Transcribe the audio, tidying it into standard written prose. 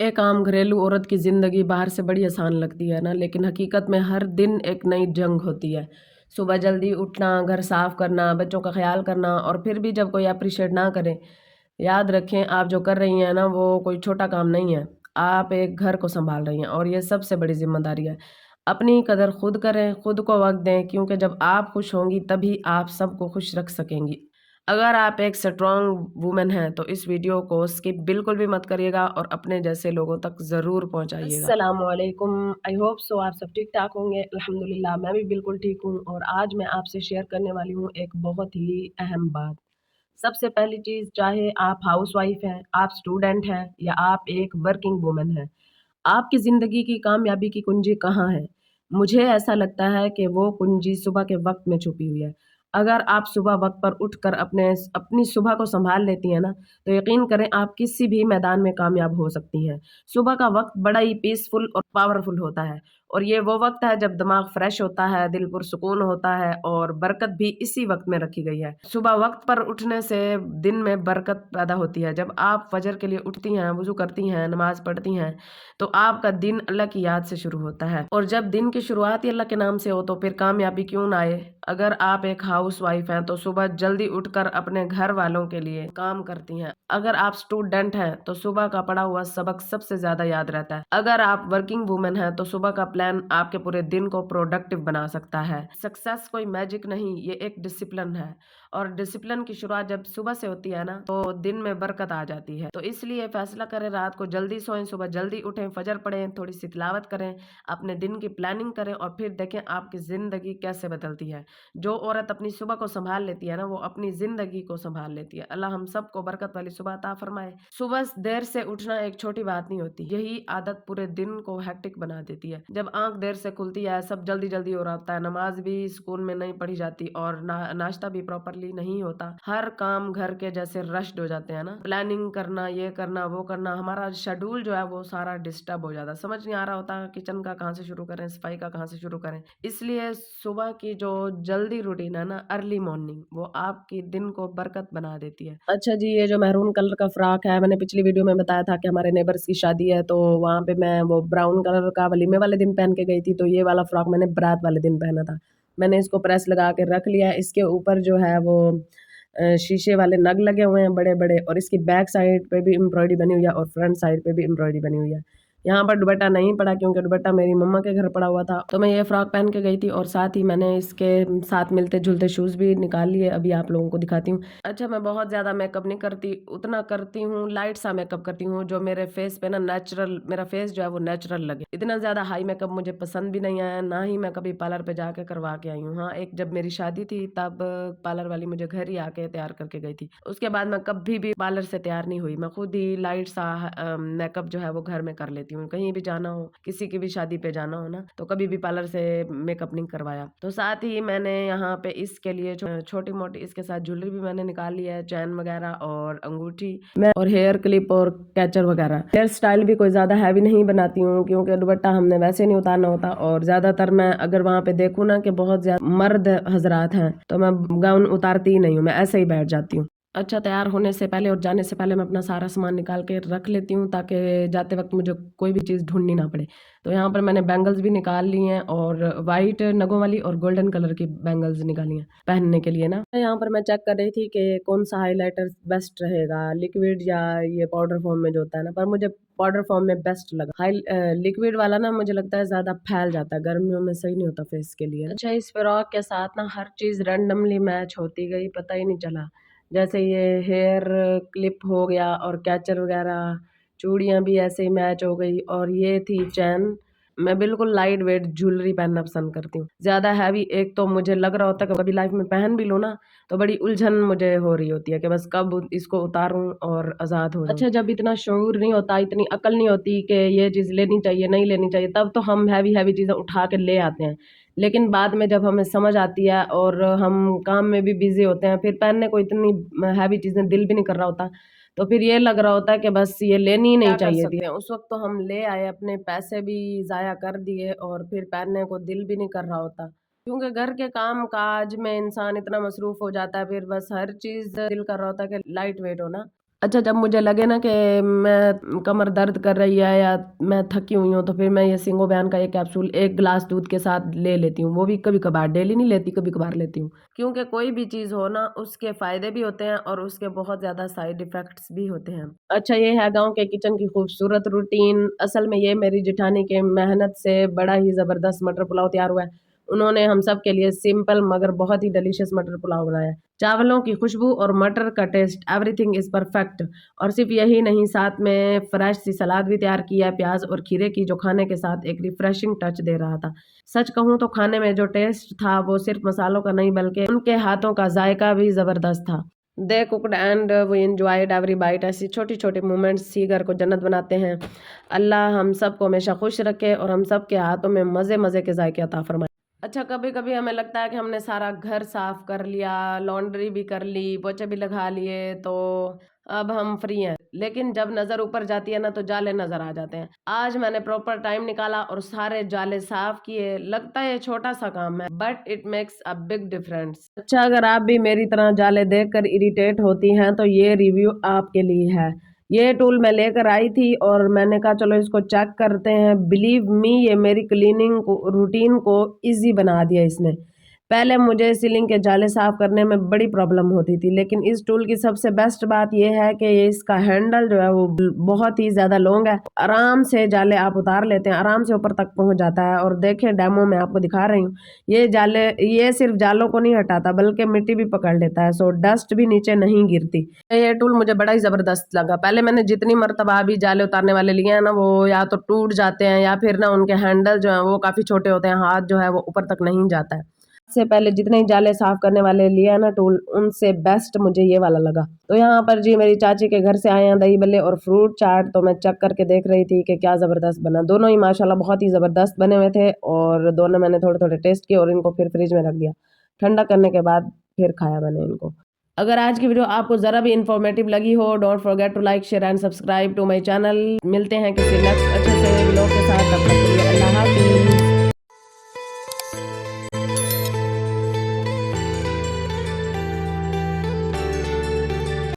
एक आम घरेलू औरत की ज़िंदगी बाहर से बड़ी आसान लगती है ना, लेकिन हकीकत में हर दिन एक नई जंग होती है। सुबह जल्दी उठना, घर साफ करना, बच्चों का ख्याल करना और फिर भी जब कोई अप्रिशिएट ना करे, याद रखें आप जो कर रही हैं ना वो कोई छोटा काम नहीं है। आप एक घर को सँभाल रही हैं और ये सबसे बड़ी ज़िम्मेदारी है। अपनी कदर खुद करें, खुद को वक़्त दें क्योंकि जब आप खुश होंगी तभी आप सबको खुश रख सकेंगी। अगर आप एक स्ट्रॉन्ग वुमन हैं तो इस वीडियो को स्किप बिल्कुल भी मत करिएगा और अपने जैसे लोगों तक ज़रूर पहुंचाइएगा। अस्सलामुअलैकुम, आई होप सो आप सब ठीक ठाक होंगे। अल्हम्दुलिल्लाह मैं भी बिल्कुल ठीक हूँ और आज मैं आपसे शेयर करने वाली हूँ एक बहुत ही अहम बात। सबसे पहली चीज़, चाहे आप हाउसवाइफ हैं, आप स्टूडेंट हैं या आप एक वर्किंग वुमन हैं, आपकी ज़िंदगी की कामयाबी की कुंजी कहाँ है? मुझे ऐसा लगता है कि वो कुंजी सुबह के वक़्त में छुपी हुई है। अगर आप सुबह वक़्त पर उठकर अपनी सुबह को सँभाल लेती हैं ना, तो यकीन करें आप किसी भी मैदान में कामयाब हो सकती हैं। सुबह का वक़्त बड़ा ही पीसफुल और पावरफुल होता है और ये वो वक़्त है जब दिमाग फ्रेश होता है, दिल पुरसुकून होता है और बरकत भी इसी वक़्त में रखी गई है। सुबह वक़्त पर उठने से दिन में बरकत पैदा होती है। जब आप फ़जर के लिए उठती हैं, वुज़ू करती हैं, नमाज़ पढ़ती हैं, तो आपका दिन अल्लाह की याद से शुरू होता है और जब दिन की शुरुआत ही अल्लाह के नाम से हो तो फिर कामयाबी क्यों ना आए। अगर आप एक हाउसवाइफ हैं तो सुबह जल्दी उठकर अपने घर वालों के लिए काम करती हैं। अगर आप स्टूडेंट हैं तो सुबह का पढ़ा हुआ सबक सबसे ज्यादा याद रहता है। अगर आप वर्किंग वुमेन हैं तो सुबह का प्लान आपके पूरे दिन को प्रोडक्टिव बना सकता है। सक्सेस कोई मैजिक नहीं, ये एक डिसिप्लिन है और डिसिप्लिन की शुरुआत जब सुबह से होती है ना तो दिन में बरकत आ जाती है। तो इसलिए फैसला करें, रात को जल्दी सोएं, सुबह जल्दी उठें, फजर पढ़ें, थोड़ी सी तिलावत करें, अपने दिन की प्लानिंग करें और फिर देखें आपकी जिंदगी कैसे बदलती है। जो औरत अपनी सुबह को संभाल लेती है ना वो अपनी जिंदगी को संभाल लेती है। अल्लाह हम सबको बरकत वाली सुबह अता फरमाए। सुबह देर से उठना एक छोटी बात नहीं होती, यही आदत पूरे दिन को हेक्टिक बना देती है। जब आंख देर से खुलती है, सब जल्दी जल्दी हो रहा होता है, नमाज भी स्कूल में नहीं पढ़ी जाती और नाश्ता भी प्रॉपरली नहीं होता, हर काम घर के जैसे रश्ड हो जाते हैं ना, प्लानिंग करना, ये करना, वो करना, हमारा शेड्यूल जो है वो सारा डिस्टर्ब हो जाता है। समझ नहीं आ रहा होता किचन का कहाँ से शुरू करें, सफाई का कहाँ से शुरू करें। इसलिए सुबह की जो जल्दी रूटीन है ना, अर्ली मॉर्निंग, वो आपकी दिन को बरकत बना देती है। अच्छा जी, ये जो मैरून कलर का फ्रॉक है, मैंने पिछली वीडियो में बताया था कि हमारे नेबर्स की शादी है तो वहां पे मैं वो ब्राउन कलर का वलीमे वाले दिन पहन के गई थी, तो ये वाला फ्रॉक मैंने बारात वाले दिन पहना था। मैंने इसको प्रेस लगा के रख लिया। इसके ऊपर जो है वो शीशे वाले नग लगे हुए हैं बड़े बड़े और इसकी बैक साइड पे भी एम्ब्रॉयडरी बनी हुई है और फ्रंट साइड पे भी एम्ब्रॉयडरी बनी हुई है। यहाँ पर दुपट्टा नहीं पड़ा क्योंकि दुपट्टा मेरी मम्मा के घर पड़ा हुआ था, तो मैं ये फ्रॉक पहन के गई थी और साथ ही मैंने इसके साथ मिलते जुलते शूज भी निकाल लिए। अभी आप लोगों को दिखाती हूँ। अच्छा, मैं बहुत ज्यादा मेकअप नहीं करती, उतना करती हूँ लाइट सा मेकअप करती हूँ जो मेरे फेस पे ना नेचुरल, मेरा फेस जो है वो नेचुरल लगे। इतना ज्यादा हाई मेकअप मुझे पसंद भी नहीं आया, ना ही मैं कभी पार्लर पे जाके करवा के आई हूँ। हाँ, एक जब मेरी शादी थी तब पार्लर वाली मुझे घर ही आके तैयार करके गई थी। उसके बाद मैं कभी भी पार्लर से तैयार नहीं हुई, मैं खुद ही लाइट सा मेकअप जो है वो घर में कर लेती हूँ। कहीं भी जाना हो, किसी की भी शादी पे जाना हो ना, तो कभी भी पार्लर से मेकअप नहीं करवाया। तो साथ ही मैंने यहाँ पे इसके लिए छोटी मोटी इसके साथ ज्वेलरी भी मैंने निकाल ली है, चैन वगैरह और अंगूठी मैं और हेयर क्लिप और कैचर वगैरह। हेयर स्टाइल भी कोई ज्यादा हैवी नहीं बनाती हूँ क्योंकि दुपट्टा हमने वैसे नहीं उतारना होता और ज्यादातर मैं अगर वहां पे देखूँ ना कि बहुत ज्यादा मर्द हजरात हैं तो मैं गाउन उतारती ही नहीं हूँ, मैं ऐसे ही बैठ जाती हूँ। अच्छा, तैयार होने से पहले और जाने से पहले मैं अपना सारा सामान निकाल के रख लेती हूँ ताकि जाते वक्त मुझे कोई भी चीज़ ढूंढनी ना पड़े। तो यहाँ पर मैंने बैंगल्स भी निकाल ली हैं और वाइट नगों वाली और गोल्डन कलर की बैंगल्स निकाली हैं पहनने के लिए ना। यहाँ पर मैं चेक कर रही थी कि कौन सा हाइलाइटर बेस्ट रहेगा, लिक्विड या ये पाउडर फॉर्म में जो होता है ना, पर मुझे पाउडर फॉर्म में बेस्ट लगा। लिक्विड वाला ना मुझे लगता है ज्यादा फैल जाता है, गर्मियों में सही नहीं होता फेस के लिए। अच्छा, इस फ्रॉक के साथ ना हर चीज रैंडमली मैच होती गई, पता ही नहीं चला। जैसे ये हेयर क्लिप हो गया और कैचर वगैरह, चूड़ियाँ भी ऐसे ही मैच हो गई और ये थी चैन। मैं बिल्कुल लाइट वेट ज्वेलरी पहनना पसंद करती हूँ, ज्यादा हैवी एक तो मुझे लग रहा होता है कि कभी लाइफ में पहन भी लूँ ना तो बड़ी उलझन मुझे हो रही होती है कि बस कब इसको उतारूं और आजाद हो जाऊं। अच्छा, जब इतना शऊर नहीं होता, इतनी अकल नहीं होती कि ये चीज लेनी चाहिए नहीं लेनी चाहिए, तब तो हम हैवी हैवी चीजें उठा के ले आते हैं। लेकिन बाद में जब हमें समझ आती है और हम काम में भी बिजी होते हैं, फिर पहनने को इतनी हैवी चीजें दिल भी नहीं कर रहा होता, तो फिर ये लग रहा होता है कि बस ये लेनी ही नहीं चाहिए थी। उस वक्त तो हम ले आए, अपने पैसे भी जाया कर दिए और फिर पहनने को दिल भी नहीं कर रहा होता क्योंकि घर के काम काज में इंसान इतना मसरूफ हो जाता है, फिर बस हर चीज दिल कर रहा होता है कि लाइट वेट हो ना। अच्छा, जब मुझे लगे ना कि मैं कमर दर्द कर रही है या मैं थकी हुई हूँ, तो फिर मैं ये सिंगो बयान का एक कैप्सूल 1 ग्लास दूध के साथ ले लेती हूँ। वो भी कभी-कभार, डेली नहीं लेती, कभी-कभार लेती हूँ। क्योंकि कोई भी चीज़ हो ना, उसके फ़ायदे भी होते हैं और उसके बहुत ज़्यादा साइड इफ़ेक्ट्स भी होते हैं। अच्छा, ये है गाँव के किचन की खूबसूरत रूटीन। असल में ये मेरी जेठानी के मेहनत से बड़ा ही ज़बरदस्त मटर पुलाव तैयार हुआ है। उन्होंने हम सब के लिए सिंपल मगर बहुत ही डिलीशियस मटर पुलाव बनाया है। चावलों की खुशबू और मटर का टेस्ट, एवरीथिंग इज़ परफेक्ट। और सिर्फ यही नहीं, साथ में फ्रेश सी सलाद भी तैयार की है, प्याज और खीरे की, जो खाने के साथ एक रिफ्रेशिंग टच दे रहा था। सच कहूँ तो खाने में जो टेस्ट था वो सिर्फ मसालों का नहीं बल्कि उनके हाथों का जायका भी जबरदस्त था। They cooked and we enjoyed every bite. ऐसी छोटी छोटी मोमेंट्स ही घर को जन्नत बनाते हैं। अल्लाह हम सबको हमेशा खुश रखे और हम सब के हाथों में मज़े मज़े के जायके अता फरमाए। अच्छा, कभी कभी हमें लगता है कि हमने सारा घर साफ कर लिया, लॉन्ड्री भी कर ली, पोछे भी लगा लिए, तो अब हम फ्री हैं। लेकिन जब नजर ऊपर जाती है ना, तो जाले नजर आ जाते हैं। आज मैंने प्रॉपर टाइम निकाला और सारे जाले साफ किए। लगता है ये छोटा सा काम है, but it makes a big difference. अच्छा, अगर आप भी मेरी तरह जाले देखकर इरिटेट होती हैं, तो ये रिव्यू आपके लिए है। ये टूल मैं लेकर आई थी और मैंने कहा चलो इसको चेक करते हैं। बिलीव मी, ये मेरी क्लीनिंग रूटीन को इजी बना दिया इसने। पहले मुझे सीलिंग के जाले साफ करने में बड़ी प्रॉब्लम होती थी, लेकिन इस टूल की सबसे बेस्ट बात यह है कि ये इसका हैंडल जो है वो बहुत ही ज्यादा लॉन्ग है। आराम से जाले आप उतार लेते हैं, आराम से ऊपर तक पहुंच जाता है। और देखें, डेमो में आपको दिखा रही हूँ। ये सिर्फ जालों को नहीं हटाता बल्कि मिट्टी भी पकड़ लेता है, सो डस्ट भी नीचे नहीं गिरती। ये टूल मुझे बड़ा ही जबरदस्त लगा। पहले मैंने जितनी मरतबा भी जाले उतारने वाले लिए हैं ना, वो या तो टूट जाते हैं या फिर ना उनके हैंडल जो है वो काफी छोटे होते हैं, हाथ जो है वो ऊपर तक नहीं जाता है। से पहले जितने ही जाले साफ करने वाले लिए ना टूल, उनसे बेस्ट मुझे ये वाला लगा। तो यहाँ पर जी मेरी चाची के घर से आए हैं दही बल्ले और फ्रूट चाट, तो मैं चेक करके देख रही थी कि क्या ज़बरदस्त बना। दोनों ही माशाल्लाह बहुत ही ज़बरदस्त बने हुए थे और दोनों मैंने थोड़े थोड़े टेस्ट किए और इनको फिर फ्रिज में रख दिया। ठंडा करने के बाद फिर खाया मैंने इनको। अगर आज की वीडियो आपको ज़रा भी इन्फॉर्मेटिव लगी हो, don't forget to like, share and subscribe to my channel. मिलते हैं किसी नेक्स्ट अच्छे से व्लॉग के साथ, तब तक के लिए अल्लाह हाफिज़।